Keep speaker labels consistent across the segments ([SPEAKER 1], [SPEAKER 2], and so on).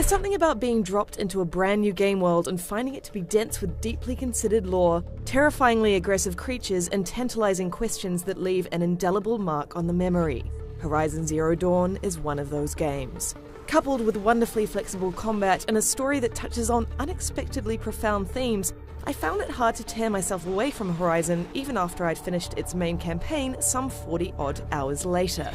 [SPEAKER 1] There's something about being dropped into a brand new game world and finding it to be dense with deeply considered lore, terrifyingly aggressive creatures, and tantalizing questions that leave an indelible mark on the memory. Horizon Zero Dawn is one of those games. Coupled with wonderfully flexible combat and a story that touches on unexpectedly profound themes, I found it hard to tear myself away from Horizon even after I'd finished its main campaign some 40-odd hours later.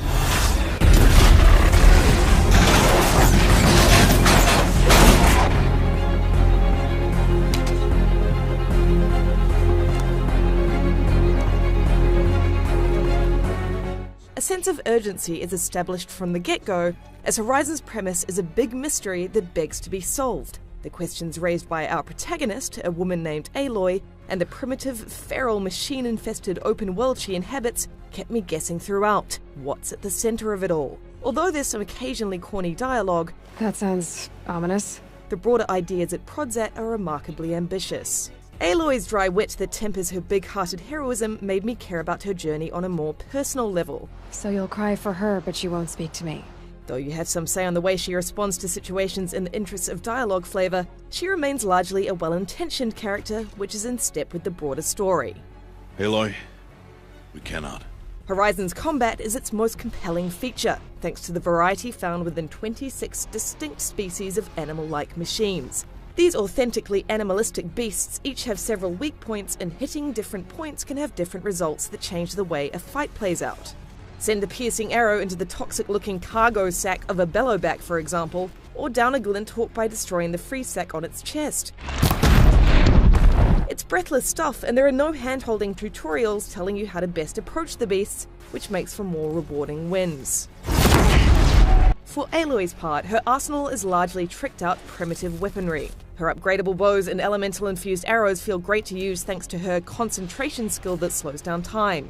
[SPEAKER 1] A sense of urgency is established from the get-go, as Horizon's premise is a big mystery that begs to be solved. The questions raised by our protagonist, a woman named Aloy, and the primitive, feral, machine-infested open world she inhabits kept me guessing throughout. What's at the center of it all? Although there's some occasionally corny dialogue,
[SPEAKER 2] that sounds ominous.
[SPEAKER 1] The broader ideas it prods at are remarkably ambitious. Aloy's dry wit that tempers her big-hearted heroism made me care about her journey on a more personal level.
[SPEAKER 2] So you'll cry for her, but she won't speak to me.
[SPEAKER 1] Though you have some say on the way she responds to situations in the interests of dialogue flavour, she remains largely a well-intentioned character, which is in step with the broader story.
[SPEAKER 3] Aloy, we cannot.
[SPEAKER 1] Horizon's combat is its most compelling feature, thanks to the variety found within 26 distinct species of animal-like machines. These authentically animalistic beasts each have several weak points, and hitting different points can have different results that change the way a fight plays out. Send a piercing arrow into the toxic-looking cargo sack of a bellowback, for example, or down a glint hawk by destroying the free sack on its chest. It's breathless stuff, and there are no hand-holding tutorials telling you how to best approach the beasts, which makes for more rewarding wins. For Aloy's part, her arsenal is largely tricked-out primitive weaponry. Her upgradable bows and elemental-infused arrows feel great to use thanks to her concentration skill that slows down time.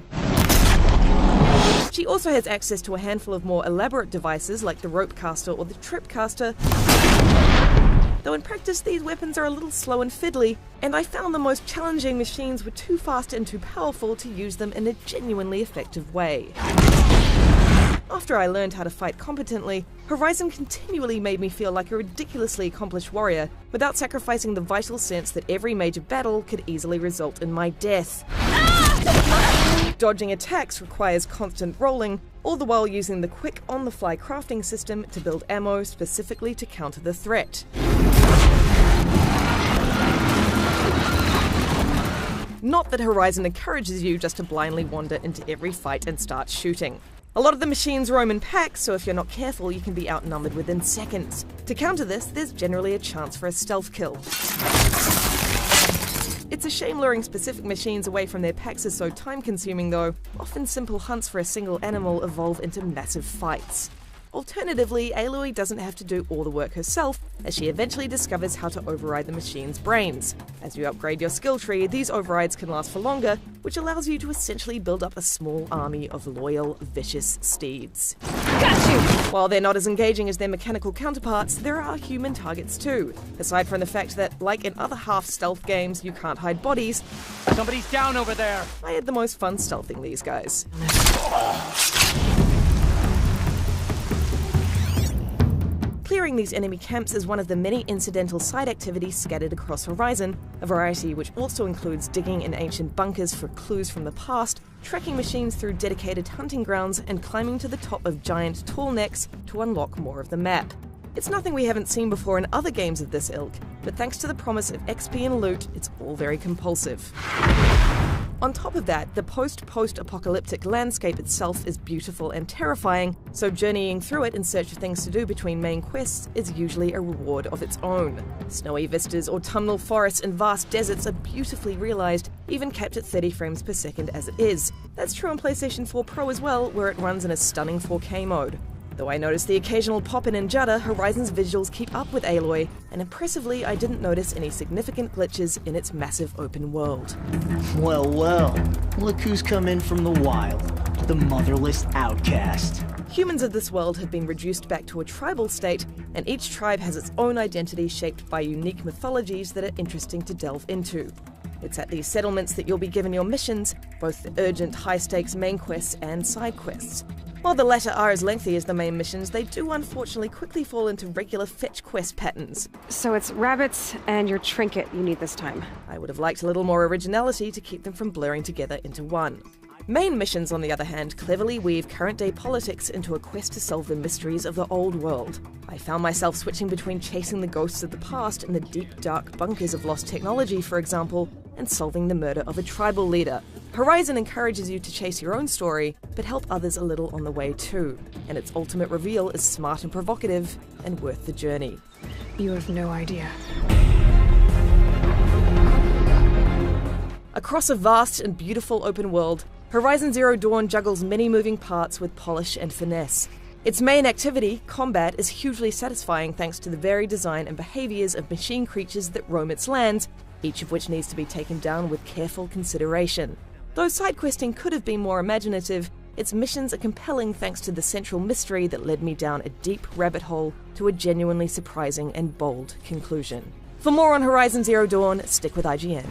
[SPEAKER 1] She also has access to a handful of more elaborate devices like the rope caster or the trip caster, though in practice these weapons are a little slow and fiddly, and I found the most challenging machines were too fast and too powerful to use them in a genuinely effective way. After I learned how to fight competently, Horizon continually made me feel like a ridiculously accomplished warrior, without sacrificing the vital sense that every major battle could easily result in my death. Dodging attacks requires constant rolling, all the while using the quick on-the-fly crafting system to build ammo specifically to counter the threat. Not that Horizon encourages you just to blindly wander into every fight and start shooting. A lot of the machines roam in packs, so if you're not careful, you can be outnumbered within seconds. To counter this, there's generally a chance for a stealth kill. It's a shame luring specific machines away from their packs is so time-consuming though. Often simple hunts for a single animal evolve into massive fights. Alternatively, Aloy doesn't have to do all the work herself, as she eventually discovers how to override the machine's brains. As you upgrade your skill tree, these overrides can last for longer, which allows you to essentially build up a small army of loyal, vicious steeds. Got you! While they're not as engaging as their mechanical counterparts, there are human targets too. Aside from the fact that, like in other half-stealth games, you can't hide bodies,
[SPEAKER 4] somebody's down over there!
[SPEAKER 1] I had the most fun stealthing these guys. Clearing these enemy camps is one of the many incidental side activities scattered across Horizon, a variety which also includes digging in ancient bunkers for clues from the past, tracking machines through dedicated hunting grounds, and climbing to the top of giant tall necks to unlock more of the map. It's nothing we haven't seen before in other games of this ilk, but thanks to the promise of XP and loot, it's all very compulsive. On top of that, the post-apocalyptic landscape itself is beautiful and terrifying, so journeying through it in search of things to do between main quests is usually a reward of its own. Snowy vistas, autumnal forests, and vast deserts are beautifully realised, even kept at 30 frames per second as it is. That's true on PlayStation 4 Pro as well, where it runs in a stunning 4K mode. Though I noticed the occasional pop-in and judder, Horizon's visuals keep up with Aloy, and impressively I didn't notice any significant glitches in its massive open world.
[SPEAKER 5] Well, well, look who's come in from the wild, the motherless outcast.
[SPEAKER 1] Humans of this world have been reduced back to a tribal state, and each tribe has its own identity shaped by unique mythologies that are interesting to delve into. It's at these settlements that you'll be given your missions, both the urgent high-stakes main quests and side quests. While the latter are as lengthy as the main missions, they do unfortunately quickly fall into regular fetch quest patterns.
[SPEAKER 2] So it's rabbits and your trinket you need this time.
[SPEAKER 1] I would have liked a little more originality to keep them from blurring together into one. Main missions, on the other hand, cleverly weave current-day politics into a quest to solve the mysteries of the old world. I found myself switching between chasing the ghosts of the past in the deep, dark bunkers of lost technology, for example, and solving the murder of a tribal leader. Horizen encourages you to chase your own story, but help others a little on the way too, and its ultimate reveal is smart and provocative, and worth the journey.
[SPEAKER 2] You have no idea.
[SPEAKER 1] Across a vast and beautiful open world, Horizon Zero Dawn juggles many moving parts with polish and finesse. Its main activity, combat, is hugely satisfying thanks to the varied design and behaviours of machine creatures that roam its lands, each of which needs to be taken down with careful consideration. Though side questing could have been more imaginative, its missions are compelling thanks to the central mystery that led me down a deep rabbit hole to a genuinely surprising and bold conclusion. For more on Horizon Zero Dawn, stick with IGN.